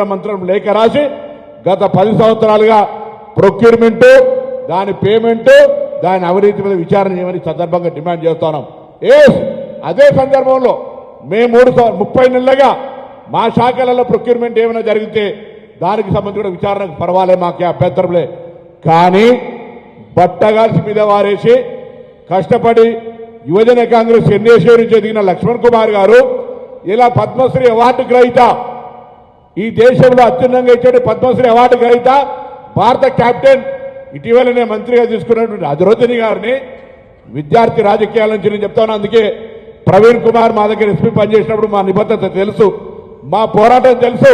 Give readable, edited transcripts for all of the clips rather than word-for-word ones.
మంత్రం లేఖ రాసి గత 10 సంవత్సరాలుగా ప్రొక్యూర్మెంట్ దాని పేమెంట్ దాని అవినీతి మీద విచారణ చేయమని సందర్భంగా డిమాండ్ చేస్తున్నాం. అదే సందర్భంలో మేము 30 నెలలుగా మా శాఖలలో ప్రొక్యూర్మెంట్ ఏమైనా జరిగితే దానికి సంబంధించిన విచారణకు పర్వాలే, మాకే అభ్యంతరంలే. కానీ బట్టగాల్సి మీద వారేసి కష్టపడి యువజన కాంగ్రెస్ ఎన్ఏసీ నుంచి ఎదిగిన లక్ష్మణ్ కుమార్ గారు ఇలా పద్మశ్రీ అవార్డు గ్రహీత, ఈ దేశంలో అత్యున్నతంగా ఇచ్చే పద్మశ్రీ అవార్డు గ్రహీత, భారత కెప్టెన్, ఇటీవలనే మంత్రిగా తీసుకున్నటువంటి అజరుద్దీన్ గారిని విద్యార్థి రాజకీయాల నుంచి నేను చెప్తాను. అందుకే ప్రవీణ్ కుమార్ మా దగ్గర ఎస్పీ పనిచేసినప్పుడు మా నిబద్ధత తెలుసు, మా పోరాటం తెలుసు.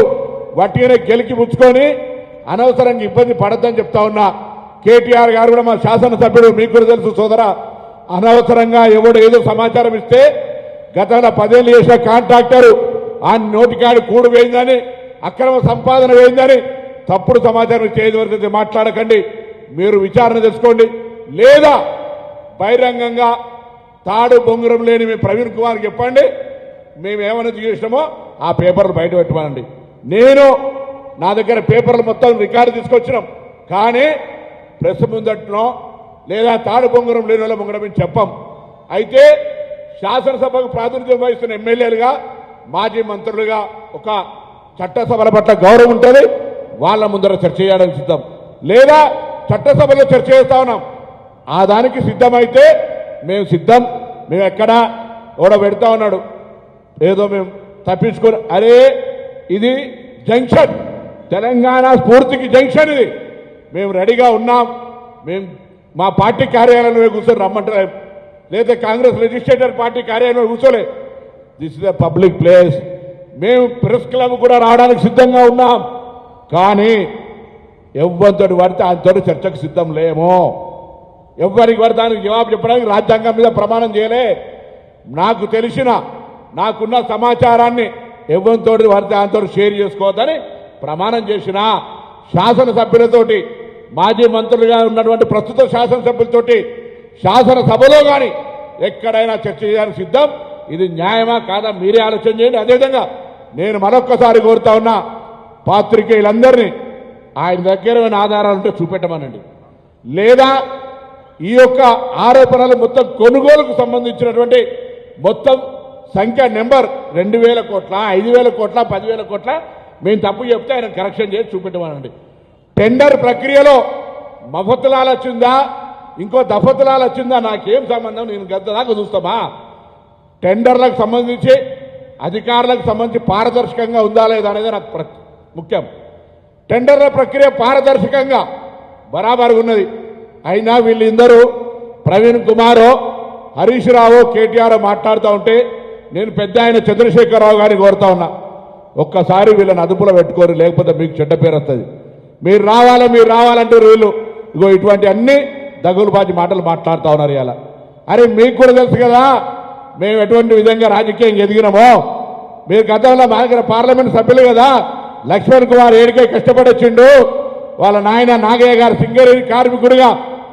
వట్టిగానే గెలికి పుచ్చుకొని అనవసరంగా ఇబ్బంది పడద్దని చెప్తా ఉన్నా. కేటీఆర్ గారు కూడా మా శాసనసభ్యుడు, మీకు కూడా తెలుసు సోదరా, అనవసరంగా ఎవడు ఏదో సమాచారం ఇస్తే గతంలో 10 ఏళ్ళు చేసిన కాంట్రాక్టర్ ఆ నోటికాడి కూడు వేయిందని, అక్రమ సంపాదన వేయిందని తప్పుడు సమాచారం చేయవలసింది మాట్లాడకండి. మీరు విచారణ తెలుసుకోండి, లేదా బహిరంగంగా తాడు బొంగురం లేని మీ ప్రవీణ్ కుమార్ చెప్పండి. మేము ఏమైనా చేసినామో ఆ పేపర్లు బయట పెట్టమనండి. నా దగ్గర పేపర్లు మొత్తం రికార్డు తీసుకొచ్చినాం, కానీ ప్రెస్ ముందట్లో లేదా తాడు బొంగురం లేని వాళ్ళ బొంగడం చెప్పం. అయితే శాసనసభకు ప్రాతినిధ్యం వహిస్తున్న ఎమ్మెల్యేలుగా, మాజీ మంత్రులుగా ఒక చట్టసభల పట్ల గౌరవం ఉంటుంది. వాళ్ళ ముందర చర్చ చేయడానికి సిద్ధం, లేదా చట్టసభలో చర్చ చేస్తా ఉన్నాం. ఆ దానికి సిద్ధమైతే మేము సిద్ధం. మేము ఎక్కడా ఓడ పెడతా ఉన్నాడు ఏదో మేము తప్పించుకొని, అరే ఇది జంక్షన్, తెలంగాణ స్ఫూర్తికి జంక్షన్ ఇది. మేము రెడీగా ఉన్నాం. మేము మా పార్టీ కార్యాలయంలో కూర్చొని రమ్మంటారు, లేదా కాంగ్రెస్ లెజిస్లేటర్ పార్టీ కార్యాలయంలో కూర్చోలే. This is the public place. మేము ప్రెస్ క్లబ్ కూడా రావడానికి సిద్ధంగా ఉన్నాం. కానీ ఎవరితోటి పడితే ఆయనతో చర్చకు సిద్ధం లేమో. ఎవరికి పడితే ఆయనకు జవాబు చెప్పడానికి రాజ్యాంగం మీద ప్రమాణం చేయలే. నాకు తెలిసిన, నాకున్న సమాచారాన్ని ఎవరితో పడితే ఆయనతో షేర్ చేసుకోవద్దని ప్రమాణం చేసిన శాసనసభ్యులతోటి, మాజీ మంత్రులుగా ఉన్నటువంటి ప్రస్తుత శాసనసభ్యులతోటి శాసనసభలో కానీ ఎక్కడైనా చర్చ చేయడానికి సిద్ధం. ఇది న్యాయమా కాదా మీరే ఆలోచన చేయండి. అదేవిధంగా నేను మరొక్కసారి కోరుతా ఉన్నా, పాత్రికేయులందరినీ ఆయన దగ్గర ఆధారాలు ఉంటే చూపెట్టమనండి, లేదా ఈ యొక్క ఆరోపణలు మొత్తం కొనుగోలుకు సంబంధించినటువంటి మొత్తం సంఖ్య నెంబర్ 2,000 కోట్ల, 5,000 కోట్ల, 10,000 కోట్ల మేము తప్పు చెప్తే ఆయన కరెక్షన్ చేసి చూపెట్టమనండి. టెండర్ ప్రక్రియలో మఫతులాలు వచ్చిందా, ఇంకో దఫతులాలు వచ్చిందా, నాకేం సంబంధం, నేను గద్ద దాకా చూస్తామా? టెండర్లకు సంబంధించి అధికారులకు సంబంధించి పారదర్శకంగా ఉందా లేదా అనేది నాకు ముఖ్యం. టెండర్ల ప్రక్రియ పారదర్శకంగా బరాబరుగా ఉన్నది. అయినా వీళ్ళందరూ ప్రవీణ్ కుమారో, హరీష్ రావు, కేటీఆర్ మాట్లాడుతూ ఉంటే నేను పెద్ద ఆయన చంద్రశేఖరరావు గారిని కోరుతా ఉన్నా, ఒక్కసారి వీళ్ళని అదుపులో పెట్టుకోరు, లేకపోతే మీకు చెడ్డ పేరు వస్తుంది. మీరు రావాలంటారు వీళ్ళు. ఇగో ఇటువంటి అన్ని దగులుబాజీ మాటలు మాట్లాడుతూ ఉన్నారు ఇలా. అరే మీకు కూడా తెలుసు కదా మేము ఎటువంటి విధంగా రాజకీయం ఎదిగినామో. మీరు గతంలో మా దగ్గర పార్లమెంట్ సభ్యులు కదా, లక్ష్మణ్ కుమార్ ఏడికే కష్టపడొచ్చిండు. వాళ్ళ నాయన నాగయ్య గారు సింగరేణి కార్మికుడిగా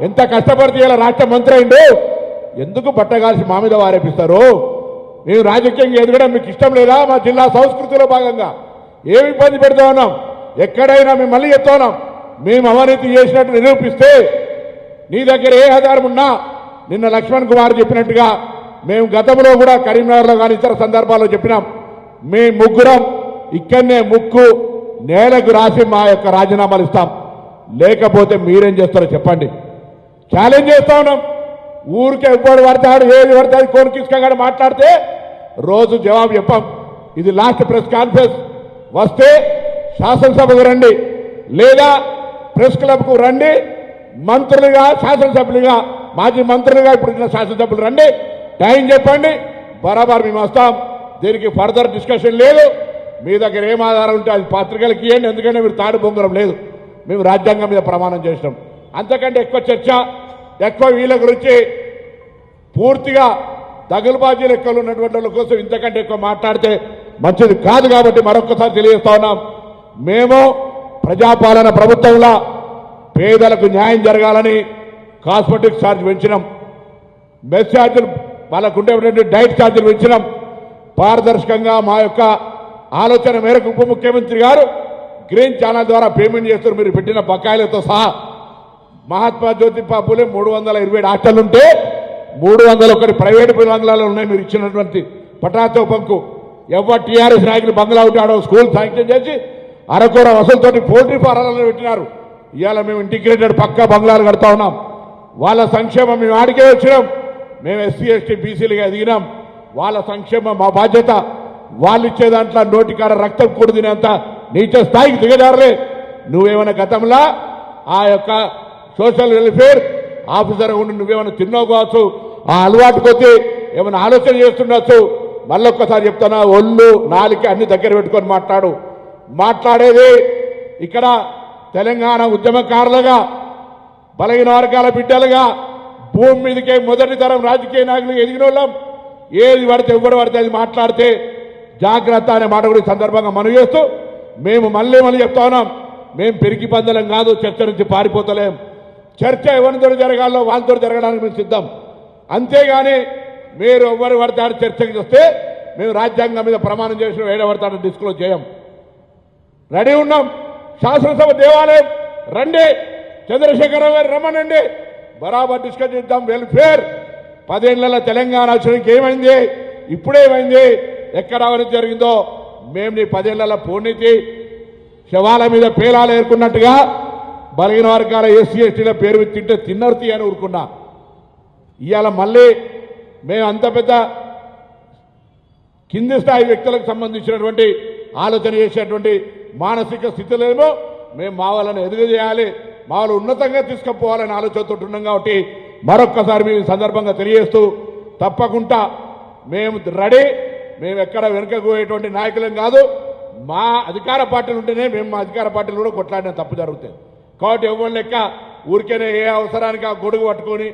ఎంత కష్టపడితే ఇలా రాష్ట్ర మంత్రి అయిండు. ఎందుకు బట్టగాల్సి మా మీద వారేపిస్తారు? మేము రాజకీయంగా ఎదగడం మీకు ఇష్టం లేదా? మా జిల్లా సంస్కృతిలో భాగంగా ఏమి ఇబ్బంది పెడతా ఉన్నాం? ఎక్కడైనా మేము మళ్ళీ చెప్తా ఉన్నాం, మేము అవినీతి చేసినట్టు నిరూపిస్తే నీ దగ్గర ఏ ఆధారం ఉన్నా, నిన్న లక్ష్మణ్ కుమార్ చెప్పినట్టుగా మేము గతంలో కూడా కరీంనగర్లో కానీ ఇతర సందర్భాల్లో చెప్పినాం, మేము ముగ్గురం ఇక్కడనే ముక్కు నేలకు రాసి మా యొక్క రాజీనామాలు ఇస్తాం. లేకపోతే మీరేం చేస్తారో చెప్పండి. ఛాలెంజ్ చేస్తా ఉన్నాం. ఊరికే ఎవ్వడు పడతాడు, ఏది పడతాడు, కోరికిసుకగాడు మాట్లాడితే రోజు జవాబు చెప్పాం. ఇది లాస్ట్ ప్రెస్ కాన్ఫరెన్స్. వస్తే శాసనసభకు రండి, లేదా ప్రెస్ క్లబ్కు రండి. మంత్రులుగా, శాసనసభ్యులుగా, మాజీ మంత్రులుగా ఇప్పుడు శాసనసభ్యులు రండి, టైం చెప్పండి, బరాబర్ మేము వస్తాం. దీనికి ఫర్దర్ డిస్కషన్ లేదు. మీ దగ్గర ఏం ఆధారం ఉంటే అది పత్రికలకు ఇవ్వండి. ఎందుకంటే మీరు తాడు బొంగరం లేదు, మేము రాజ్యాంగం మీద ప్రమాణం చేసినాం. అంతకంటే ఎక్కువ చర్చ, ఎక్కువ వీళ్ళ గురించి పూర్తిగా దగులుబాజీ లెక్కలు ఉన్నటువంటి వాళ్ళ కోసం ఇంతకంటే ఎక్కువ మాట్లాడితే మంచిది కాదు. కాబట్టి మరొకసారి తెలియజేస్తా ఉన్నాం, మేము ప్రజాపాలన ప్రభుత్వంలో పేదలకు న్యాయం జరగాలని కాస్మెటిక్ ఛార్జ్ పెంచినాం, మెస్ ఛార్జీలు వాళ్ళకు ఉండేటువంటి డైట్ ఛార్జీలు పెంచినాం. పారదర్శకంగా మా యొక్క ఆలోచన మేరకు ఉప ముఖ్యమంత్రి గారు గ్రీన్ ఛానల్ ద్వారా పేమెంట్ చేస్తారు మీరు పెట్టిన బకాయిలతో సహా. మహాత్మా జ్యోతిబా పూలే 327 హాస్టళ్లుంటే 301 ప్రైవేటు బంగ్లాలు ఉన్నాయి మీరు ఇచ్చినటువంటి పటాతో పంకు. ఎవరు టీఆర్ఎస్ నాయకులు బంగ్లా ఉంటాడో స్కూల్ శాంక్షన్ చేసి అరకొర వసూలతోటి పోల్ట్రీ ఫారాలను పెట్టినారు. ఇవాళ మేము ఇంటిగ్రేటెడ్ పక్కా బంగ్లాలు కడతా ఉన్నాం. వాళ్ళ సంక్షేమం మేము ఆడికే వచ్చినాం. మేము ఎస్సీ ఎస్టీ బీసీలుగా ఎదిగినాం. వాళ్ళ సంక్షేమం మా బాధ్యత. వాళ్ళు ఇచ్చే దాంట్లో నోటికాడ రక్తం కూడి తినేంత నీచ స్థాయికి దిగజారలే. నువ్వేమైనా గతంలో ఆ యొక్క సోషల్ వెల్ఫేర్ ఆఫీసర్ ఉండి నువ్వేమైనా తిన్నావు కావచ్చు, ఆ అలవాటు కొద్దీ ఏమైనా ఆలోచన చేస్తుండొచ్చు. మళ్ళొక్కసారి చెప్తున్నా, ఒళ్ళు నాలిక అన్ని దగ్గర పెట్టుకొని మాట్లాడేది ఇక్కడ తెలంగాణ ఉద్యమకారులుగా బలహీన వర్గాల బిడ్డలుగా భూమి మీదకే మొదటి తరం రాజకీయ నాయకులు ఎదిగిన వాళ్ళం. ఏది పడితే ఎవరు పడితే అది మాట్లాడితే జాగ్రత్త అనే మాట కూడా సందర్భంగా మనం చేస్తూ మేము మళ్ళీ చెప్తా ఉన్నాం. మేము పెరిగి పందలం కాదు, చర్చ నుంచి పారిపోతలేం. చర్చ ఎవరితో జరగాలో వాళ్ళతో జరగడానికి మేము సిద్ధం. అంతేగాని మీరు ఎవరు పడతాడు చర్చకి వస్తే మేము రాజ్యాంగం మీద ప్రమాణం చేసిన ఏడబడతాడని డిస్క్లోజ్ చేయం. రెడీ ఉన్నాం. శాసనసభ దేవాలయం రండి, చంద్రశేఖరరావు గారు రమ్మనండి, బరాబర్ డిస్కస్ చేద్దాం. వెల్ఫేర్ 10 ఏళ్ల తెలంగాణ వచ్చడానికి ఏమైంది, ఇప్పుడేమైంది, ఎక్కడ అవినీతి జరిగిందో మేము నీ 10 ఏళ్ల పూర్ణితి శవాల మీద పేలాలు ఏరుకున్నట్టుగా బలహీన వర్గాల ఎస్సీ ఎస్టీల పేరు తింటే తిన్నరు అని ఊరుకున్నా. ఇవాళ మళ్ళీ మేము అంత పెద్ద కింది స్థాయి వ్యక్తులకు సంబంధించినటువంటి ఆలోచన చేసేటువంటి మానసిక స్థితిలేమో మేము మా వాళ్ళని ఎదుగుచేయాలి, మా వాళ్ళు ఉన్నతంగా తీసుకుపోవాలని ఆలోచనతో ఉన్నాం. కాబట్టి మరొక్కసారి మేము ఈ సందర్భంగా తెలియజేస్తూ తప్పకుండా మేము రెడీ. మేము ఎక్కడ వెనుకకు పోయేటువంటి నాయకులం కాదు. మా అధికార పార్టీలు ఉంటేనే మేము మా అధికార పార్టీలు కూడా కొట్లాడిన తప్పు జరుగుతాయి. కాబట్టి ఎవరి లెక్క ఊరికేనే ఏ అవసరానికి ఆ గొడుగు పట్టుకొని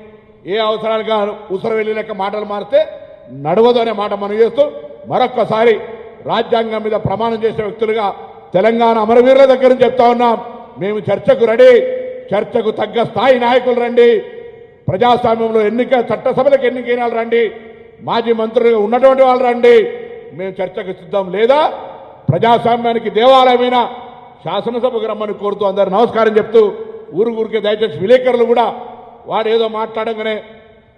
ఏ అవసరానికి ఉసర వెళ్ళి లెక్క మాటలు మారితే నడవదు అనే మాట మనం చేస్తూ మరొక్కసారి రాజ్యాంగం మీద ప్రమాణం చేసే వ్యక్తులుగా తెలంగాణ అమరవీరుల దగ్గర నుంచి చెప్తా ఉన్నాం. మేము చర్చకు రెడీ. చర్చకు తగ్గ స్థాయి నాయకులు రండి. ప్రజాస్వామ్యంలో చట్టసభలకు ఎన్నికైన వాళ్ళు రండి. మాజీ మంత్రులుగా ఉన్నటువంటి వాళ్ళు రండి. మేము చర్చకు సిద్ధం. లేదా ప్రజాస్వామ్యానికి దేవాలయమైన శాసనసభకు రమ్మని కోరుతూ అందరు నమస్కారం చెప్తూ ఊరికే దయచేసి విలేకరులు కూడా వాడు ఏదో మాట్లాడంగానే